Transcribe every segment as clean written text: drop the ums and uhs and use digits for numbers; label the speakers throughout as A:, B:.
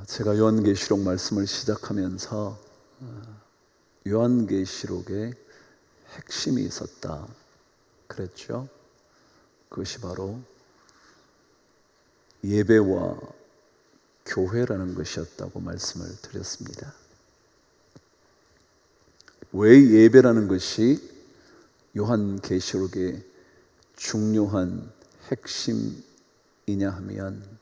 A: 제가 요한계시록 말씀을 시작하면서 요한계시록에 핵심이 있었다 그랬죠. 그것이 바로 예배와 교회라는 것이었다고 말씀을 드렸습니다. 왜 예배라는 것이 요한계시록의 중요한 핵심이냐 하면,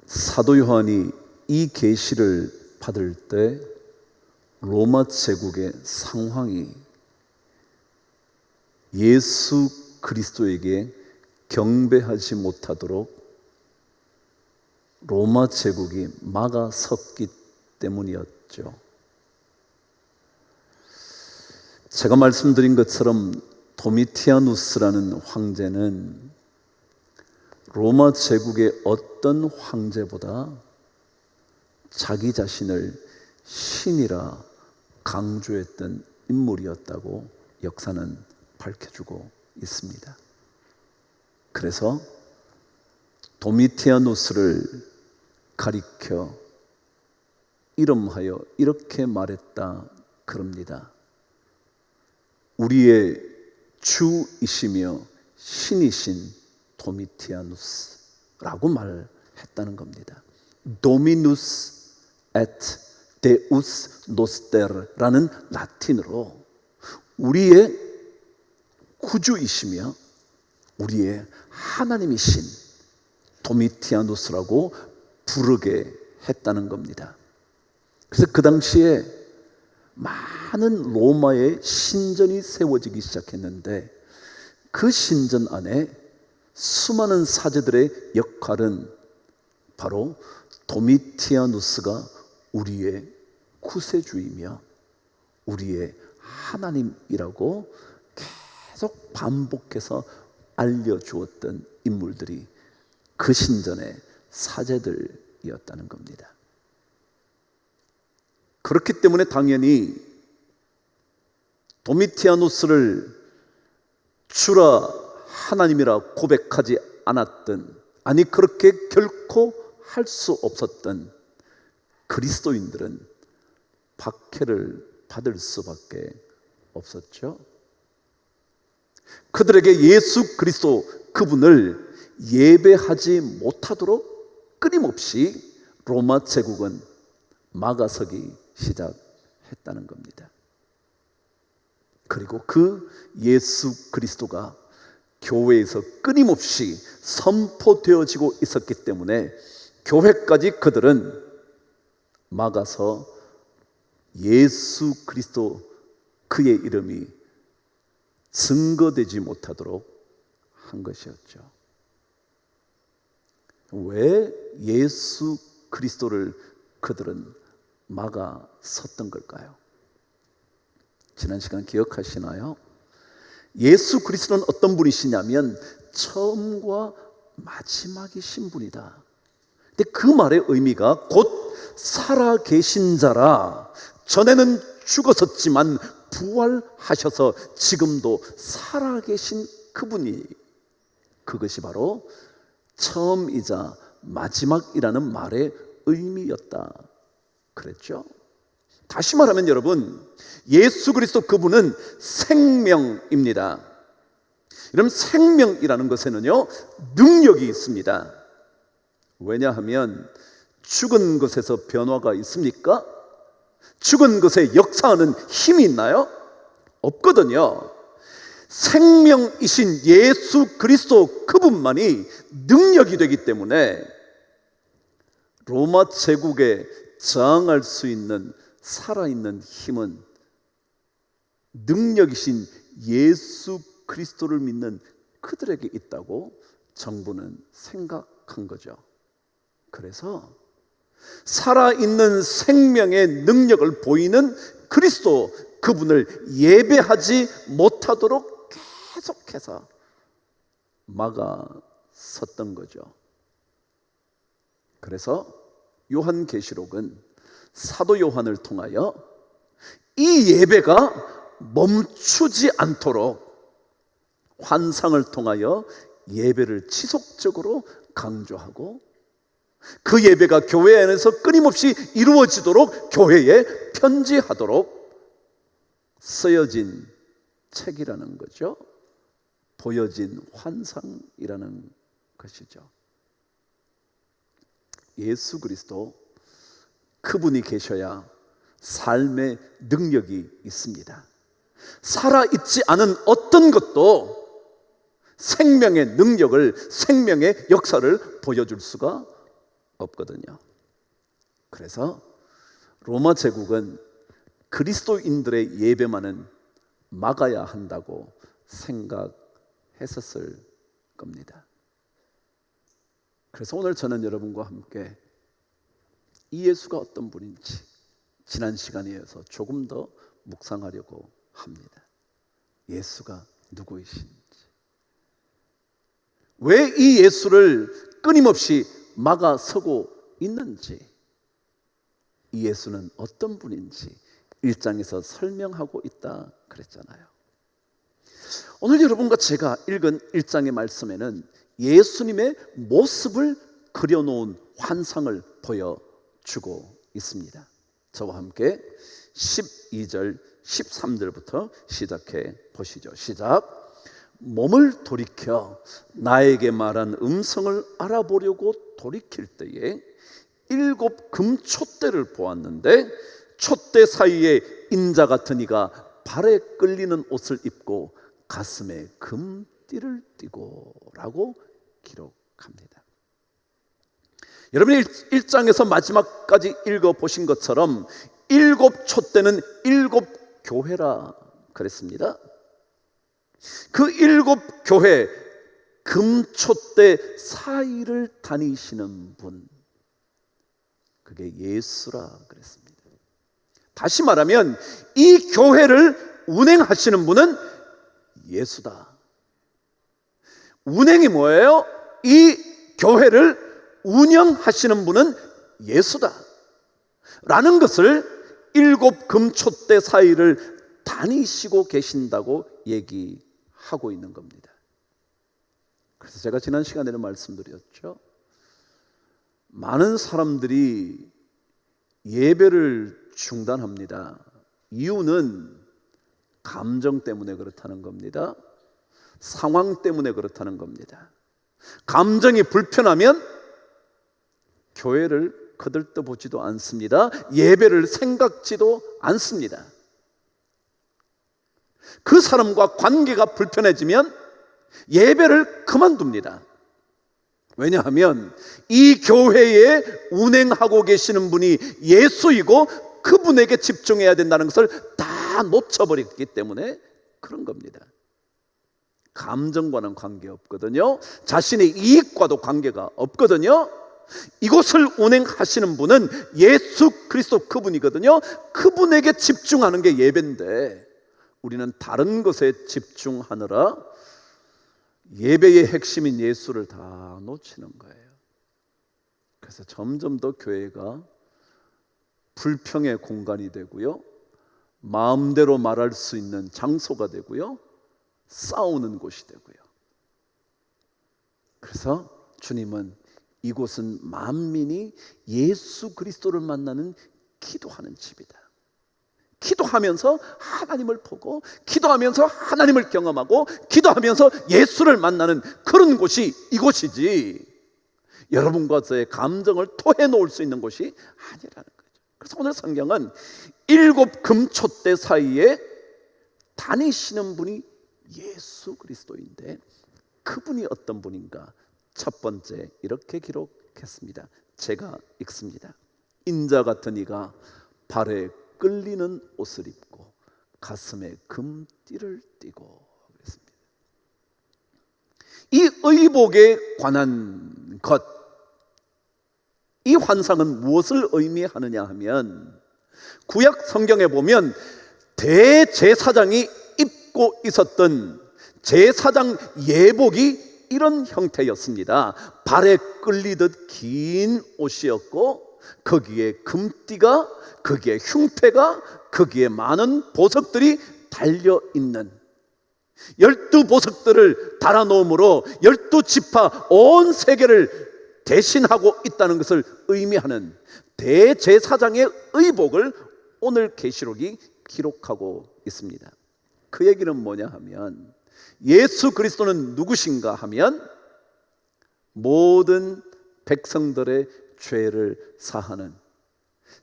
A: 사도 요한이 이 계시를 받을 때 로마 제국의 상황이 예수 그리스도에게 경배하지 못하도록 로마 제국이 막아섰기 때문이었죠. 제가 말씀드린 것처럼 도미티아누스라는 황제는 로마 제국의 어떤 황제보다 자기 자신을 신이라 강조했던 인물이었다고 역사는 밝혀주고 있습니다. 그래서 도미티아누스를 가리켜 이름하여 이렇게 말했다 그럽니다. 우리의 주이시며 신이신 도미티아누스라고 말했다는 겁니다. 도미누스 et deus noster라는 라틴어로 우리의 구주이시며 우리의 하나님이신 도미티아누스라고 부르게 했다는 겁니다. 그래서 그 당시에 많은 로마의 신전이 세워지기 시작했는데, 그 신전 안에 수많은 사제들의 역할은 바로 도미티아누스가 우리의 구세주이며 우리의 하나님이라고 계속 반복해서 알려주었던 인물들이 그 신전의 사제들이었다는 겁니다. 그렇기 때문에 당연히 도미티아누스를 주라 하나님이라 고백하지 않았던, 아니 그렇게 결코 할 수 없었던 그리스도인들은 박해를 받을 수밖에 없었죠. 그들에게 예수 그리스도 그분을 예배하지 못하도록 끊임없이 로마 제국은 막아서기 시작했다는 겁니다. 그리고 그 예수 그리스도가 교회에서 끊임없이 선포되어지고 있었기 때문에 교회까지 그들은 막아서 예수 그리스도 그의 이름이 증거되지 못하도록 한 것이었죠. 왜 예수 그리스도를 그들은 막아섰던 걸까요? 지난 시간 기억하시나요? 예수 그리스도는 어떤 분이시냐면 처음과 마지막이신 분이다. 근데 그 말의 의미가 곧 살아계신 자라, 전에는 죽었었지만 부활하셔서 지금도 살아계신 그분이, 그것이 바로 처음이자 마지막이라는 말의 의미였다 그랬죠. 다시 말하면 여러분, 예수 그리스도 그분은 생명입니다. 여러분, 생명이라는 것에는요 능력이 있습니다. 왜냐하면 죽은 것에서 변화가 있습니까? 죽은 것에 역사하는 힘이 있나요? 없거든요. 생명이신 예수 그리스도 그분만이 능력이 되기 때문에 로마 제국에 저항할 수 있는 살아있는 힘은 능력이신 예수 그리스도를 믿는 그들에게 있다고 정부는 생각한 거죠. 그래서 살아있는 생명의 능력을 보이는 그리스도 그분을 예배하지 못하도록 계속해서 막아섰던 거죠. 그래서 요한계시록은 사도 요한을 통하여 이 예배가 멈추지 않도록 환상을 통하여 예배를 지속적으로 강조하고 그 예배가 교회 안에서 끊임없이 이루어지도록 교회에 편지하도록 쓰여진 책이라는 거죠. 보여진 환상이라는 것이죠. 예수 그리스도, 그분이 계셔야 삶의 능력이 있습니다. 살아있지 않은 어떤 것도 생명의 능력을, 생명의 역사를 보여줄 수가 없거든요. 그래서 로마 제국은 그리스도인들의 예배만은 막아야 한다고 생각했었을 겁니다. 그래서 오늘 저는 여러분과 함께 이 예수가 어떤 분인지 지난 시간에 이어서 조금 더 묵상하려고 합니다. 예수가 누구이신지, 왜 이 예수를 끊임없이 막아서고 있는지, 이 예수는 어떤 분인지 1장에서 설명하고 있다 그랬잖아요. 오늘 여러분과 제가 읽은 1장의 말씀에는 예수님의 모습을 그려놓은 환상을 보여주고 있습니다. 저와 함께 12절 13절부터 시작해 보시죠. 시작. 몸을 돌이켜 나에게 말한 음성을 알아보려고 돌이킬 때에 7 금촛대를 보았는데 촛대 사이에 인자 같은 이가 발에 끌리는 옷을 입고 가슴에 금띠를 띠고 라고 기록합니다. 여러분이 1장에서 마지막까지 읽어보신 것처럼 7 촛대는 7 교회라 그랬습니다. 그 7 교회 금촛대 사이를 다니시는 분, 그게 예수라 그랬습니다. 다시 말하면 이 교회를 운행하시는 분은 예수다. 운행이 뭐예요? 이 교회를 운영하시는 분은 예수다 라는 것을 7 금촛대 사이를 다니시고 계신다고 얘기하고 있는 겁니다. 그래서 제가 지난 시간에는 말씀드렸죠. 많은 사람들이 예배를 중단합니다. 이유는 감정 때문에 그렇다는 겁니다. 상황 때문에 그렇다는 겁니다. 감정이 불편하면 교회를 거들떠보지도 않습니다. 예배를 생각지도 않습니다. 그 사람과 관계가 불편해지면 예배를 그만둡니다. 왜냐하면 이 교회에 운행하고 계시는 분이 예수이고 그분에게 집중해야 된다는 것을 다 놓쳐버렸기 때문에 그런 겁니다. 감정과는 관계없거든요. 자신의 이익과도 관계가 없거든요. 이곳을 운행하시는 분은 예수 그리스도 그분이거든요. 그분에게 집중하는 게 예배인데 우리는 다른 것에 집중하느라 예배의 핵심인 예수를 다 놓치는 거예요. 그래서 점점 더 교회가 불평의 공간이 되고요, 마음대로 말할 수 있는 장소가 되고요, 싸우는 곳이 되고요. 그래서 주님은 이곳은 만민이 예수 그리스도를 만나는 기도하는 집이다. 기도하면서 하나님을 보고, 기도하면서 하나님을 경험하고, 기도하면서 예수를 만나는 그런 곳이 이곳이지, 여러분과 저의 감정을 토해놓을 수 있는 곳이 아니라는 거죠. 그래서 오늘 성경은 7 금촛대 사이에 다니시는 분이 예수 그리스도인데 그분이 어떤 분인가? 첫 번째 이렇게 기록했습니다. 제가 읽습니다. 인자 같은 이가 발에 끌리는 옷을 입고 가슴에 금띠를 띠고 그랬습니다. 이 의복에 관한 것, 이 환상은 무엇을 의미하느냐 하면, 구약 성경에 보면 대제사장이 입고 있었던 제사장 예복이 이런 형태였습니다. 발에 끌리듯 긴 옷이었고 거기에 금띠가, 거기에 흉패가, 거기에 많은 보석들이 달려있는, 12보석들을 달아놓음으로 12지파 온 세계를 대신하고 있다는 것을 의미하는 대제사장의 의복을 오늘 계시록이 기록하고 있습니다. 그 얘기는 뭐냐 하면, 예수 그리스도는 누구신가 하면 모든 백성들의 죄를 사하는,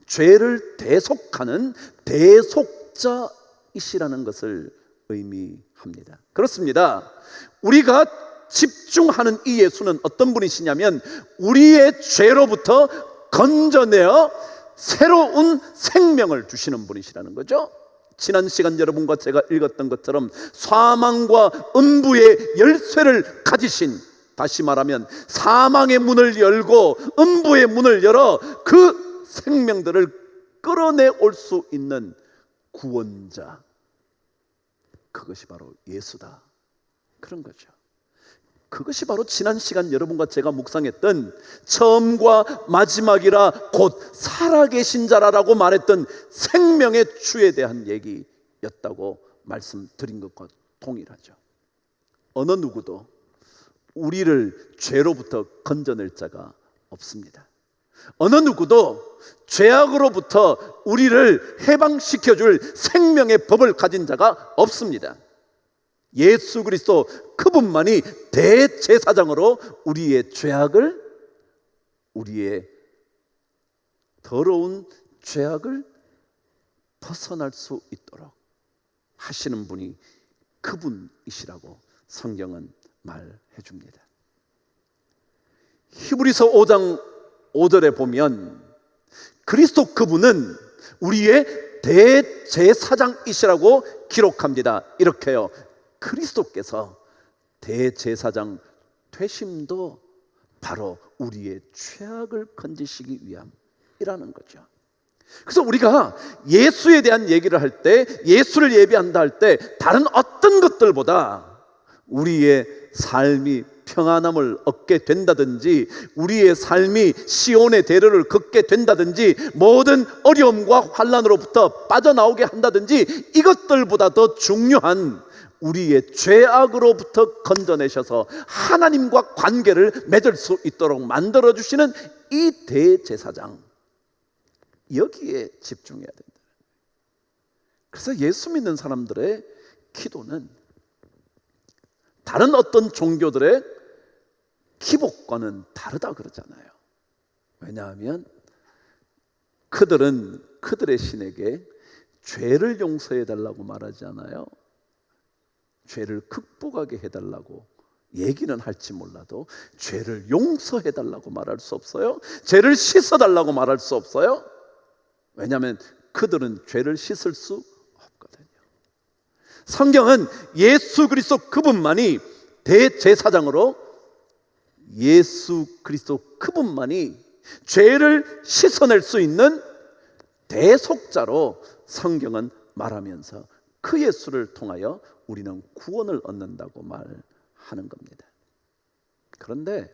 A: 죄를 대속하는 대속자이시라는 것을 의미합니다. 그렇습니다. 우리가 집중하는 이 예수는 어떤 분이시냐면, 우리의 죄로부터 건져내어 새로운 생명을 주시는 분이시라는 거죠. 지난 시간 여러분과 제가 읽었던 것처럼 사망과 음부의 열쇠를 가지신, 다시 말하면 사망의 문을 열고 음부의 문을 열어 그 생명들을 끌어내올 수 있는 구원자, 그것이 바로 예수다, 그런 거죠. 그것이 바로 지난 시간 여러분과 제가 묵상했던 처음과 마지막이라 곧 살아계신 자라라고 말했던 생명의 주에 대한 얘기였다고 말씀드린 것과 동일하죠. 어느 누구도 우리를 죄로부터 건져낼 자가 없습니다. 어느 누구도 죄악으로부터 우리를 해방시켜줄 생명의 법을 가진 자가 없습니다. 예수 그리스도 그분만이 대제사장으로 우리의 죄악을, 우리의 더러운 죄악을 벗어날 수 있도록 하시는 분이 그분이시라고 성경은 말해 줍니다. 히브리서 5장 5절에 보면 그리스도 그분은 우리의 대제사장이시라고 기록합니다. 이렇게요, 그리스도께서 대제사장 되심도 바로 우리의 죄악을 건지시기 위함이라는 거죠. 그래서 우리가 예수에 대한 얘기를 할 때, 예수를 예배한다 할 때 다른 어떤 것들보다 우리의 삶이 평안함을 얻게 된다든지, 우리의 삶이 시온의 대로를 걷게 된다든지, 모든 어려움과 환난으로부터 빠져나오게 한다든지, 이것들보다 더 중요한 우리의 죄악으로부터 건져내셔서 하나님과 관계를 맺을 수 있도록 만들어주시는 이 대제사장, 여기에 집중해야 된다. 그래서 예수 믿는 사람들의 기도는 다른 어떤 종교들의 기복과는 다르다 그러잖아요. 왜냐하면 그들은 그들의 신에게 죄를 용서해 달라고 말하지 않아요. 죄를 극복하게 해달라고 얘기는 할지 몰라도 죄를 용서해 달라고 말할 수 없어요. 죄를 씻어 달라고 말할 수 없어요. 왜냐하면 그들은 죄를 씻을 수 없거든요. 성경은 예수 그리스도 그분만이 대제사장으로, 예수 그리스도 그분만이 죄를 씻어낼 수 있는 대속자로 성경은 말하면서 그 예수를 통하여 우리는 구원을 얻는다고 말하는 겁니다. 그런데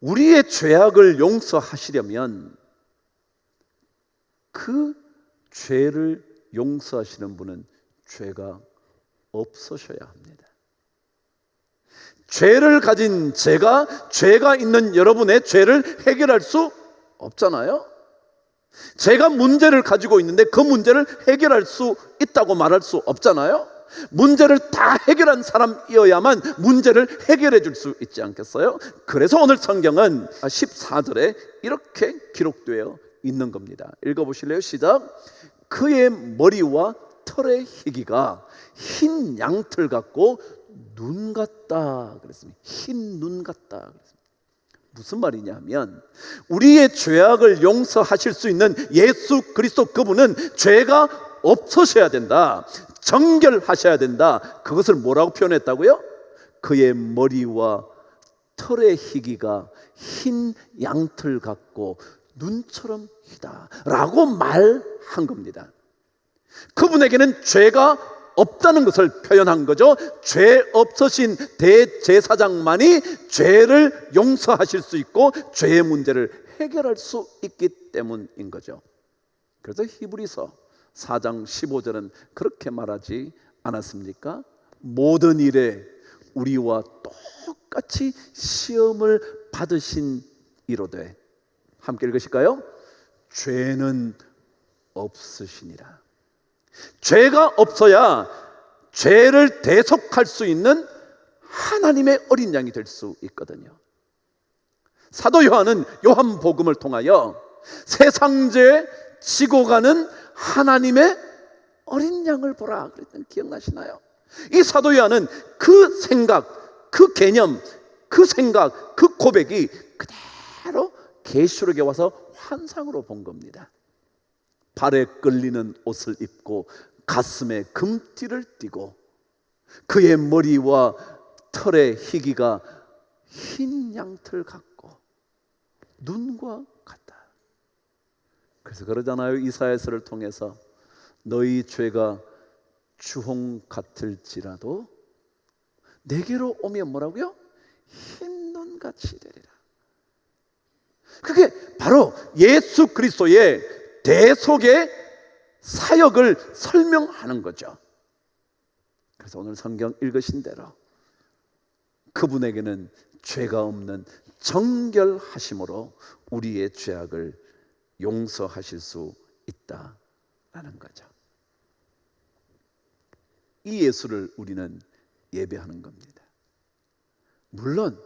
A: 우리의 죄악을 용서하시려면 그 죄를 용서하시는 분은 죄가 없으셔야 합니다. 죄를 가진 제가, 죄가 있는 여러분의 죄를 해결할 수 없잖아요. 제가 문제를 가지고 있는데 그 문제를 해결할 수 있다고 말할 수 없잖아요. 문제를 다 해결한 사람이어야만 문제를 해결해 줄 수 있지 않겠어요? 그래서 오늘 성경은 14절에 이렇게 기록되어 있는 겁니다. 읽어보실래요? 시작. 그의 머리와 털의 희기가 흰 양털 같고 눈 같다 그랬습니다. 흰 눈 같다 그랬습니다. 무슨 말이냐면, 우리의 죄악을 용서하실 수 있는 예수 그리스도 그분은 죄가 없으셔야 된다, 정결하셔야 된다. 그것을 뭐라고 표현했다고요? 그의 머리와 털의 희기가 흰 양털 같고 눈처럼 희다 라고 말한 겁니다. 그분에게는 죄가 없다는 것을 표현한 거죠. 죄 없으신 대제사장만이 죄를 용서하실 수 있고 죄의 문제를 해결할 수 있기 때문인 거죠. 그래서 히브리서 4장 15절은 그렇게 말하지 않았습니까? 모든 일에 우리와 똑같이 시험을 받으신 이로되, 함께 읽으실까요? 죄는 없으시니라. 죄가 없어야 죄를 대속할 수 있는 하나님의 어린 양이 될 수 있거든요. 사도 요한은 요한복음을 통하여 세상 죄 지고 가는 하나님의 어린 양을 보라 그랬던 기억나시나요? 이 사도 요한은 그 생각, 그 개념, 그 생각, 그 고백이 그대로 계시록에 와서 환상으로 본 겁니다. 발에 끌리는 옷을 입고 가슴에 금띠를 띠고 그의 머리와 털의 희기가 흰 양털 같고 눈과 같다. 그래서 그러잖아요. 이사야서를 통해서 너희 죄가 주홍 같을지라도 내게로 오면 뭐라고요? 흰 눈같이 되리라. 그게 바로 예수 그리스도의 대속의 사역을 설명하는 거죠. 그래서 오늘 성경 읽으신 대로 그분에게는 죄가 없는 정결하심으로 우리의 죄악을 용서하실 수 있다라는 거죠. 이 예수를 우리는 예배하는 겁니다. 물론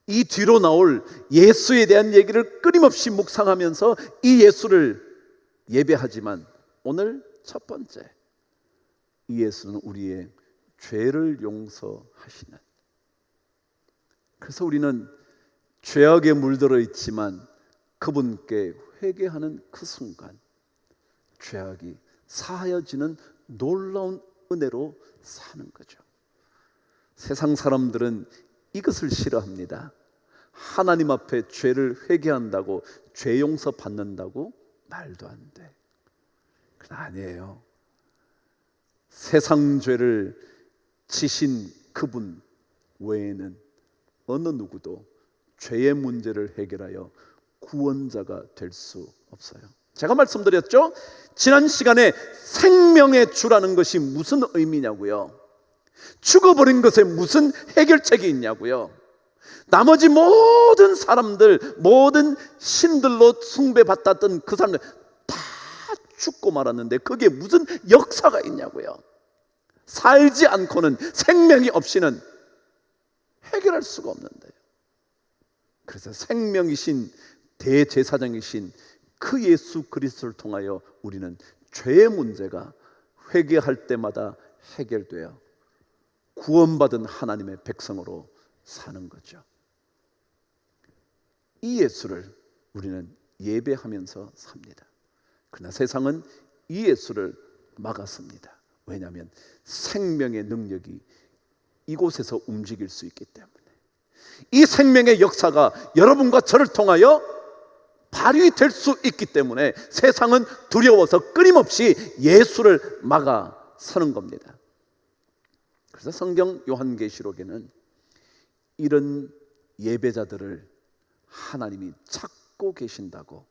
A: 이 뒤로 나올 예수에 대한 얘기를 끊임없이 묵상하면서 이 예수를 예배하지만 오늘 첫 번째, 이 예수는 우리의 죄를 용서하시는, 그래서 우리는 죄악에 물들어 있지만 그분께 회개하는 그 순간 죄악이 사하여지는 놀라운 은혜로 사는 거죠. 세상 사람들은 이것을 싫어합니다. 하나님 앞에 죄를 회개한다고 죄 용서 받는다고 말도 안 돼. 그건 아니에요. 세상 죄를 지신 그분 외에는 어느 누구도 죄의 문제를 해결하여 구원자가 될 수 없어요. 제가 말씀드렸죠? 지난 시간에 생명의 주라는 것이 무슨 의미냐고요? 죽어버린 것에 무슨 해결책이 있냐고요? 나머지 모든 사람들, 모든 신들로 숭배받았던 그 사람들 다 죽고 말았는데 그게 무슨 역사가 있냐고요? 살지 않고는, 생명이 없이는 해결할 수가 없는데요. 그래서 생명이신 대제사장이신 그 예수 그리스도를 통하여 우리는 죄의 문제가 회개할 때마다 해결되어 구원받은 하나님의 백성으로 사는 거죠. 이 예수를 우리는 예배하면서 삽니다. 그러나 세상은 이 예수를 막았습니다. 왜냐하면 생명의 능력이 이곳에서 움직일 수 있기 때문에, 이 생명의 역사가 여러분과 저를 통하여 발휘될 수 있기 때문에 세상은 두려워서 끊임없이 예수를 막아 서는 겁니다. 그래서 성경 요한계시록에는 이런 예배자들을 하나님이 찾고 계신다고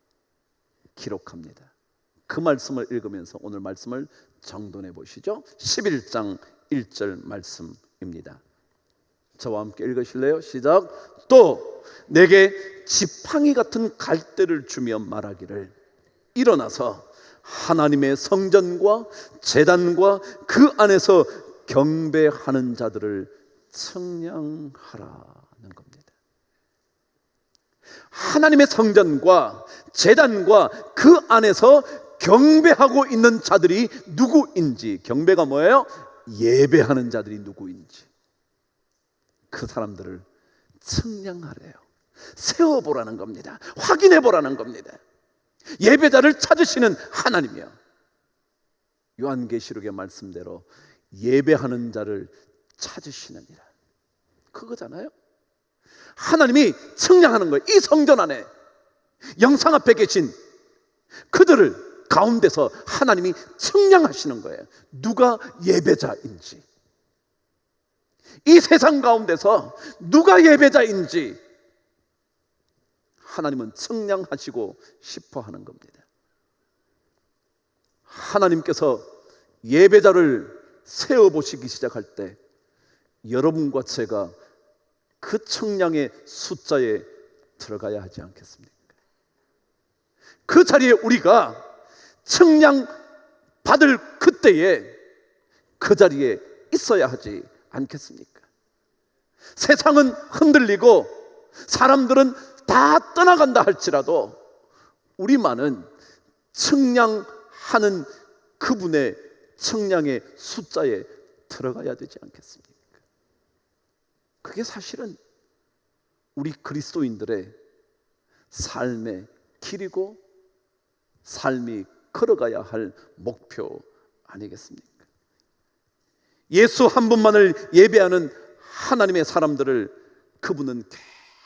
A: 기록합니다. 그 말씀을 읽으면서 오늘 말씀을 정돈해 보시죠. 11장 1절 말씀입니다. 저와 함께 읽으실래요? 시작. 또 내게 지팡이 같은 갈대를 주며 말하기를 일어나서 하나님의 성전과 제단과 그 안에서 경배하는 자들을 청량하라는 겁니다. 하나님의 성전과 제단과 그 안에서 경배하고 있는 자들이 누구인지, 경배가 뭐예요? 예배하는 자들이 누구인지 그 사람들을 청량하래요. 세워보라는 겁니다. 확인해보라는 겁니다. 예배자를 찾으시는 하나님이요, 요한계시록의 말씀대로 예배하는 자를 찾으시느니라, 그거잖아요. 하나님이 청량하는 거예요. 이 성전 안에 영상 앞에 계신 그들을 가운데서 하나님이 청량하시는 거예요. 누가 예배자인지, 이 세상 가운데서 누가 예배자인지 하나님은 청량하시고 싶어 하는 겁니다. 하나님께서 예배자를 세어보시기 시작할 때 여러분과 제가 그 청량의 숫자에 들어가야 하지 않겠습니까? 그 자리에 우리가 청량 받을 그때에 그 자리에 있어야 하지 않겠습니까? 세상은 흔들리고 사람들은 다 떠나간다 할지라도 우리만은 청량하는 그분의 청량의 숫자에 들어가야 되지 않겠습니까? 그게 사실은 우리 그리스도인들의 삶의 길이고 삶이 걸어가야 할 목표 아니겠습니까? 예수 한 분만을 예배하는 하나님의 사람들을 그분은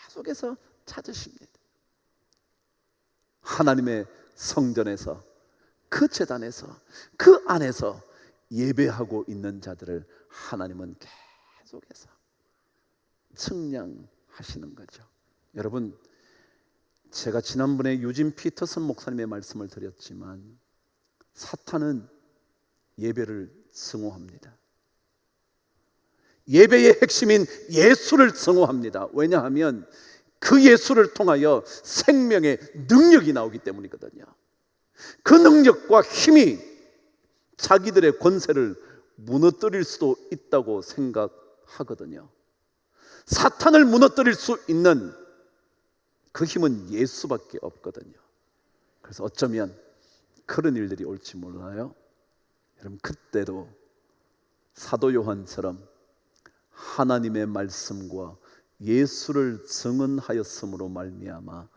A: 계속해서 찾으십니다. 하나님의 성전에서, 그 제단에서, 그 안에서 예배하고 있는 자들을 하나님은 계속해서 측량하시는 거죠. 여러분, 제가 지난번에 유진 피터슨 목사님의 말씀을 드렸지만 사탄은 예배를 증오합니다. 예배의 핵심인 예수를 증오합니다. 왜냐하면 그 예수를 통하여 생명의 능력이 나오기 때문이거든요. 그 능력과 힘이 자기들의 권세를 무너뜨릴 수도 있다고 생각하거든요. 사탄을 무너뜨릴 수 있는 그 힘은 예수밖에 없거든요. 그래서 어쩌면 그런 일들이 올지 몰라요. 여러분, 그때도 사도 요한처럼 하나님의 말씀과 예수를 증언하였음으로 말미암아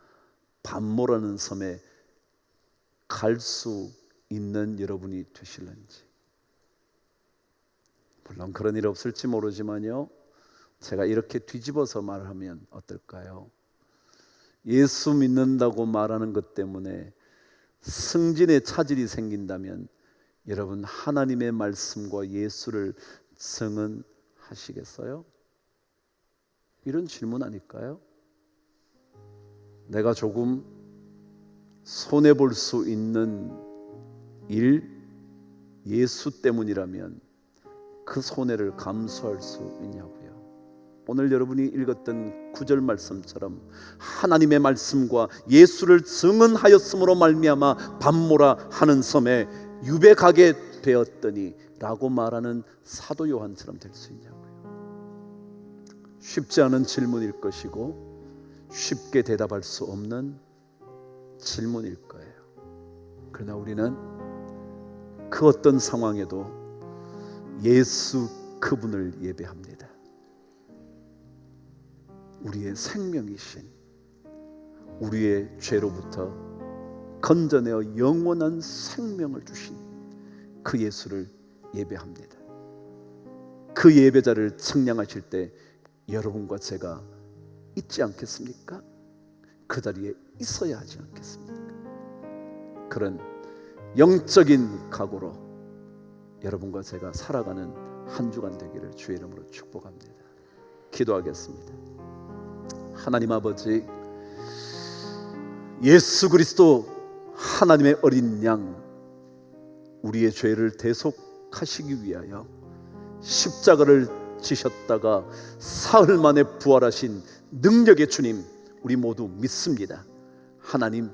A: 반모라는 섬에 갈 수 있는 여러분이 되실런지. 물론 그런 일 없을지 모르지만요, 제가 이렇게 뒤집어서 말하면 어떨까요? 예수 믿는다고 말하는 것 때문에 승진의 차질이 생긴다면 여러분, 하나님의 말씀과 예수를 증언하시겠어요? 이런 질문 아닐까요? 내가 조금 손해볼 수 있는 일, 예수 때문이라면 그 손해를 감수할 수 있냐고요. 오늘 여러분이 읽었던 9절 말씀처럼 하나님의 말씀과 예수를 증언하였음으로 말미암아 반모라 하는 섬에 유배가게 되었더니 라고 말하는 사도 요한처럼 될 수 있냐고요. 쉽지 않은 질문일 것이고 쉽게 대답할 수 없는 질문일 거예요. 그러나 우리는 그 어떤 상황에도 예수 그분을 예배합니다. 우리의 생명이신, 우리의 죄로부터 건져내어 영원한 생명을 주신 그 예수를 예배합니다. 그 예배자를 측량하실 때 여러분과 제가 있지 않겠습니까? 그 자리에 있어야 하지 않겠습니까? 그런 영적인 각오로 여러분과 제가 살아가는 한 주간 되기를 주의 이름으로 축복합니다. 기도하겠습니다. 하나님 아버지, 예수 그리스도 하나님의 어린 양, 우리의 죄를 대속하시기 위하여 십자가를 지셨다가 사흘 만에 부활하신 능력의 주님, 우리 모두 믿습니다. 하나님,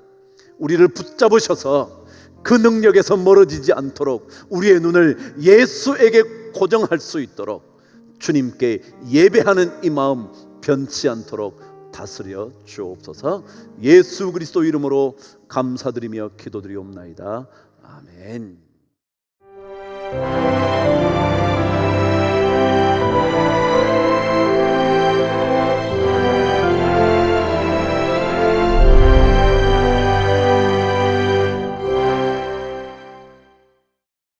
A: 우리를 붙잡으셔서 그 능력에서 멀어지지 않도록 우리의 눈을 예수에게 고정할 수 있도록 주님께 예배하는 이 마음 변치 않도록 다스려 주옵소서. 예수 그리스도 이름으로 감사드리며 기도드리옵나이다. 아멘.